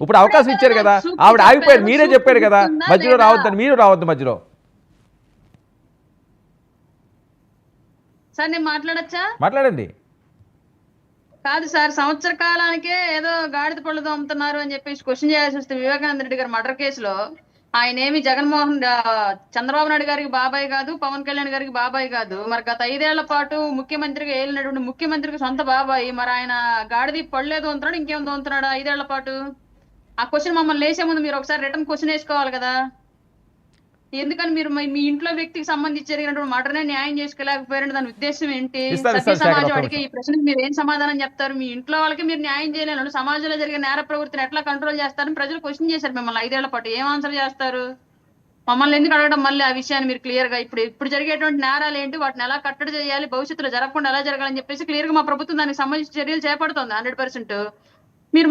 ఇప్పుడు అవకాశం ఇచ్చారు కదా, ఆవిడ ఆగిపోయారు. మీరే చెప్పారు కదా మధ్యలో రావద్దని, మీరు రావద్దు మధ్యలో. సార్ నేను మాట్లాడచ్చా? మాట్లాడండి. కాదు సార్, సంవత్సర కాలానికే ఏదో గాడిద పళ్ళు తోముతున్నారు అని చెప్పేసి క్వశ్చన్ చేయాల్సి వస్తే వివేకానంద రెడ్డి గారి మర్డర్ కేసులో ఆయన ఏమి చంద్రబాబు నాయుడు గారికి బాబాయ్ కాదు, పవన్ కళ్యాణ్ గారికి బాబాయ్ కాదు. మరి గత 5 ఏళ్ల పాటు ముఖ్యమంత్రిగా ఏలినటువంటి ముఖ్యమంత్రికి సొంత బాబాయ్. మరి ఆయన గాడిది పళ్ళే తోముతున్నాడు, ఇంకేం తోముతున్నాడా 5 ఏళ్ల పాటు? ఆ క్వశ్చన్ మమ్మల్ని లేసే ముందు మీరు ఒకసారి రిటర్న్ క్వశ్చన్ వేసుకోవాలి కదా. ఎందుకని మీరు మీ ఇంట్లో వ్యక్తికి సంబంధించి జరిగినటువంటి మర్డర్నే న్యాయం చేసుకోలేకపోయారంటే దాని ఉద్దేశం ఏంటి? సభ్య సమాజం అడిగే ఈ ప్రశ్నకు మీరు ఏం సమాధానం చెప్తారు? మీ ఇంట్లో వాళ్ళకి మీరు న్యాయం చేయలేను, సమాజంలో జరిగే నేర ప్రవృత్తిని ఎట్లా కంట్రోల్ చేస్తారని ప్రజలు క్వశ్చన్ చేశారు మిమ్మల్ని 5 ఏళ్ల పాటు. ఏం ఆన్సర్ చేస్తారు? మమ్మల్ని ఎందుకు అడగడం మళ్ళీ ఆ విషయాన్ని మీరు క్లియర్ గా? ఇప్పుడు జరిగేటువంటి నేరాలు ఏంటి, వాటిని ఎలా కట్టడి చేయాలి, భవిష్యత్తులో జరగకుండా ఎలా జరగాలని చెప్పేసి క్లియర్ గా మా ప్రభుత్వం దానికి సంబంధించిన చర్యలు చేపడుతుంది 100%. మీరు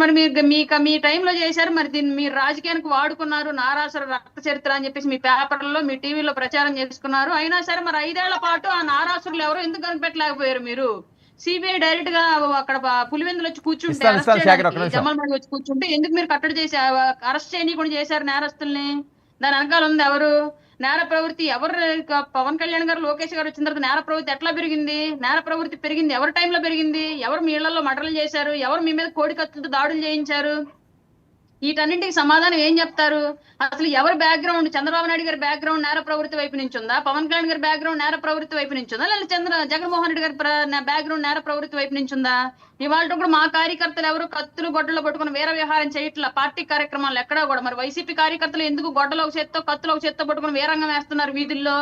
మీ టైంలో చేశారు, మరి దీన్ని మీరు రాజకీయానికి వాడుకున్నారు. నారాసుర రక్త చరిత్ర అని చెప్పేసి మీ పేపర్లలో మీ టీవీలో ప్రచారం చేసుకున్నారు. అయినా సరే మరి 5 ఏళ్ల పాటు ఆ నారాసురులు ఎవరో ఎందుకు కనిపెట్టలేకపోయారు మీరు? సిబిఐ డైరెక్ట్ గా అక్కడ పులివెందులు వచ్చి కూర్చుంటే, జమల్ మడి వచ్చి కూర్చుంటే ఎందుకు మీరు కట్టడి చేసి అరెస్ట్ చేయనీయకుండా చేశారు నేరస్తుల్ని? దాని వెనకాల ఉంది ఎవరు? నేర ప్రవృత్తి ఎవరు? పవన్ కళ్యాణ్ గారు, లోకేష్ గారు వచ్చిన తర్వాత నేర ప్రవృత్తి ఎట్లా పెరిగింది? నేర ప్రవృత్తి పెరిగింది ఎవరి టైంలో పెరిగింది? ఎవరు మీ ఇళ్లలో మర్డర్లు చేశారు? ఎవరు మీ మీద కోడి కత్తులతో దాడులు చేయించారు? వీటన్నింటికి సమాధానం ఏం చెప్తారు? అసలు ఎవరి బ్యాక్గ్రౌండ్? చంద్రబాబు నాయుడు గారి బ్యాక్గ్రౌండ్ నేర ప్రవృత్తి వైపు నుంచి ఉందా? పవన్ కళ్యాణ్ గారి బ్యాక్గ్రౌండ్ నేర ప్రవృత్తి వైపు నుంచి ఉందా? లేదా జగన్మోహన్ రెడ్డి గారి బ్యాక్గ్రౌండ్ నేర ప్రవృత్తి వైపు నుంచి ఉందా? ఇవాళ కూడా మా కార్యకర్తలు ఎవరు కత్తులు గొడ్డలో పట్టుకుని వేరే వ్యవహారం చేయట్లా పార్టీ కార్యక్రమాలు ఎక్కడా కూడా. మరి వైసీపీ కార్యకర్తలు ఎందుకు గొడ్డలో ఒక చేత్తో కత్తులు ఒక చేత్తో పట్టుకుని వేరంగం వేస్తున్నారు వీధుల్లో?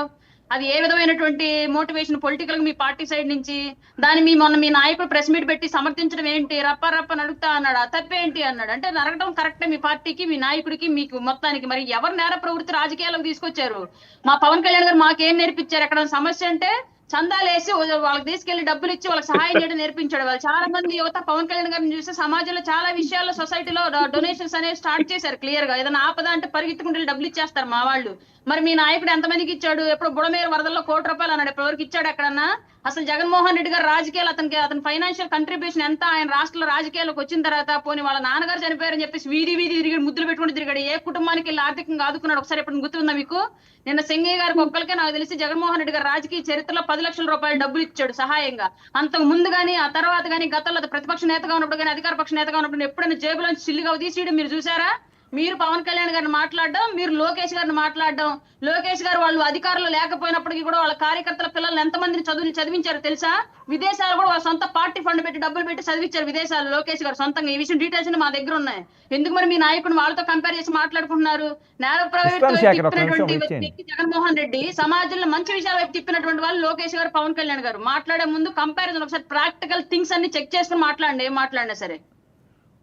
అది ఏ విధమైనటువంటి మోటివేషన్ పొలిటికల్ గా మీ పార్టీ సైడ్ నుంచి? దాన్ని మొన్న మీ నాయకుడు ప్రెస్ మీట్ పెట్టి సమర్థించడం ఏంటి? రప్ప నడుగుతా అన్నాడు, తప్పేంటి అన్నాడు. అంటే నరగడం కరెక్టే మీ పార్టీకి, మీ నాయకుడికి, మీకు మొత్తానికి. మరి ఎవరు నేర ప్రవృత్తి రాజకీయాలకు తీసుకొచ్చారు? మా పవన్ కళ్యాణ్ గారు మాకేం నేర్పించారు? ఎక్కడ సమస్య అంటే చందాలేసి వాళ్ళకి తీసుకెళ్లి డబ్బులు ఇచ్చి వాళ్ళకి సహాయం చేయడం నేర్పించాడు. వాళ్ళు చాలా మంది యువత పవన్ కళ్యాణ్ గారిని చూస్తే సమాజంలో చాలా విషయాల్లో సొసైటీలో డొనేషన్స్ అనేవి స్టార్ట్ చేశారు క్లియర్ గా. ఏదైనా ఆపద అంటే పరిగెత్తుకుంటే డబ్బులు ఇచ్చేస్తారు మా వాళ్ళు. మరి మీ నాయకుడు ఎంతమందికి ఇచ్చాడు? ఎప్పుడు బుడమేరు వరదల్లో ₹1,00,00,000 అన్నాడు, ఎప్పటివరకు ఇచ్చాడు ఎక్కడన్నా? అసలు జగన్మోహన్ రెడ్డి గారు రాజకీయాలు అతని ఫైనాన్షియల్ కంట్రిబ్యూషన్ ఎంత? ఆయన రాష్ట్రంలో రాజకీయాలకు వచ్చిన తర్వాత పోనీ వాళ్ళ నాన్నగారు చనిపోయారని చెప్పేసి వీధి తిరిగాడు, ముద్దులు పెట్టుకుంటూ తిరిగాడు. ఏ కుటుంబానికి వెళ్ళి ఆర్థికంగా ఆదుకున్నాడు ఒకసారి ఎప్పుడు గుర్తుందా మీకు? నిన్న సింగయ్య గారికి ఒక్కరికే నాకు తెలిసి జగన్మోహన్ రెడ్డి గారు రాజకీయ చరిత్రలో ₹10 లక్షల డబ్బులు ఇచ్చాడు సహాయంగా. అంతకు ముందు గానీ ఆ తర్వాత గానీ గతంలో ప్రతిపక్ష నేతగా ఉన్నప్పుడు కానీ అధికార పక్ష నేతగా ఉన్నప్పుడు ఎప్పుడైనా జేబులోంచి చిల్లిగా తీసేయడం మీరు చూసారా? మీరు పవన్ కళ్యాణ్ గారిని మాట్లాడడం, మీరు లోకేష్ గారిని మాట్లాడడం. లోకేష్ గారు వాళ్ళు అధికారులు లేకపోయినప్పటికీ కూడా వాళ్ళ కార్యకర్తల పిల్లల్ని ఎంతమందిని చదివించారు తెలుసా? విదేశాలు కూడా వాళ్ళ సొంత పార్టీ ఫండ్ పెట్టి డబ్బులు పెట్టి చదివించారు విదేశాలు లోకేష్ గారు సొంతంగా. ఈ విషయం డీటెయిల్స్ మా దగ్గర ఉన్నాయి. ఎందుకు మరి మీ నాయకుడు వాళ్ళతో కంపేర్ చేసి మాట్లాడుకుంటున్నారు? నేర ప్రవృత్తి వ్యక్తి జగన్మోహన్ రెడ్డి, సమాజంలో మంచి విషయాల వైపు తిప్పినటువంటి వాళ్ళు లోకేష్ గారు, పవన్ కళ్యాణ్ గారు. మాట్లాడే ముందు కంపారిజన్ ఒకసారి ప్రాక్టికల్ థింగ్స్ అన్ని చెక్ చేసుకుని మాట్లాడండి, ఏం మాట్లాడినా సరే.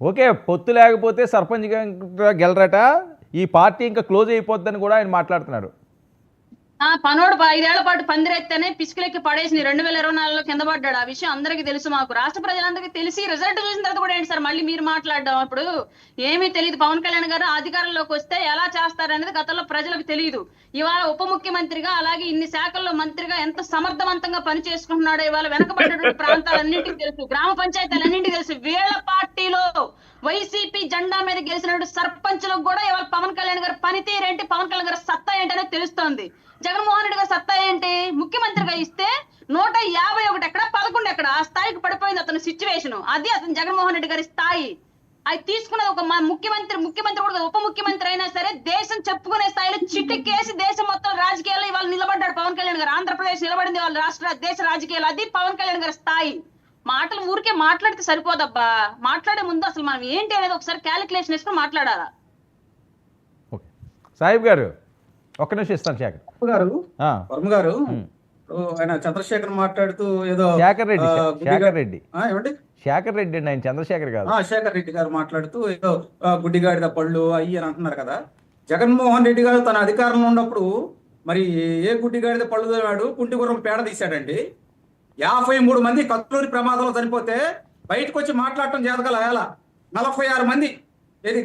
ఓకే, పొత్తు లేకపోతే సర్పంచ్ గెలరట, ఈ పార్టీ ఇంకా క్లోజ్ అయిపోద్దని కూడా ఆయన మాట్లాడుతున్నారు. పనోడు 5 ఏళ్ల పాటు పందిరెత్తేనే పిసుకులెక్కి పడేసి 2024లో కింద పడ్డాడు. ఆ విషయం అందరికీ తెలుసు, మాకు రాష్ట్ర ప్రజలందరికీ తెలిసి రిజల్ట్ చూసిన తర్వాత కూడా ఏంటి సార్ మళ్ళీ మీరు మాట్లాడడం? అప్పుడు ఏమీ తెలియదు. పవన్ కళ్యాణ్ గారు అధికారంలోకి వస్తే ఎలా చేస్తారనేది గతంలో ప్రజలకు తెలియదు. ఇవాళ ఉప ముఖ్యమంత్రిగా అలాగే ఇన్ని శాఖల్లో మంత్రిగా ఎంత సమర్థవంతంగా పని చేసుకుంటున్నాడో ఇవాళ వెనకబడ్డటువంటి ప్రాంతాలన్నింటికి తెలుసు, గ్రామ పంచాయతీలన్నింటికి తెలుసు. వీళ్ళ పార్టీలో వైసీపీ జెండా మీద గెలిచినటువంటి సర్పంచ్లకు కూడా ఇవాళ పవన్ కళ్యాణ్ గారు పనితీరేంటి, పవన్ కళ్యాణ్ గారు సత్తా ఏంటి అనేది తెలుస్తోంది. జగన్మోహన్ రెడ్డి గారు సత్తా ఏంటి? ముఖ్యమంత్రిగా ఇస్తే 151 ఎక్కడ 11 ఎక్కడ ఆ స్థాయికి పడిపోయింది అతని సిచ్యువేషన్. అది అతను జగన్మోహన్ రెడ్డి గారి స్థాయి. అది తీసుకున్నది ఒక ముఖ్యమంత్రి కూడా ఉప ముఖ్యమంత్రి అయినా సరే దేశం చెప్పుకునే స్థాయిలో చిటికేసి దేశం మొత్తం రాజకీయాల్లో ఇవాళ నిలబడ్డాడు పవన్ కళ్యాణ్ గారు. ఆంధ్రప్రదేశ్ నిలబడింది వాళ్ళ దేశ రాజకీయాలు. అది పవన్ కళ్యాణ్ గారి స్థాయి. మాటలు ఊరికే మాట్లాడితే సరిపోదబ్బా. మాట్లాడే ముందు అసలు మనం ఏంటి అనేది ఒకసారి క్యాలిక్యులేషన్ వేసుకుని మాట్లాడాలా. సాహిబ్ గారు ఒక్క నిమిషం ఇస్తాను. వర్మ గారు ఆయన చంద్రశేఖర్ మాట్లాడుతూ ఏదో శేఖర్ రెడ్డి ఏమండి శేఖర్ రెడ్డి అండి, ఆయన చంద్రశేఖర్ గారు. శేఖర్ రెడ్డి గారు మాట్లాడుతూ ఏదో గుడ్డిగాడిద పళ్ళు అయ్యి అని అంటున్నారు కదా. జగన్మోహన్ రెడ్డి గారు తన అధికారంలో ఉన్నప్పుడు మరి ఏ గుడ్డిగాడిద పళ్ళు వాడు కుంటిగుర్రం పేడ తీశాడండి. 53 మంది కత్తులూరి ప్రమాదంలో చనిపోతే బయటకు వచ్చి మాట్లాడటం చేతగల 46 మంది ఏది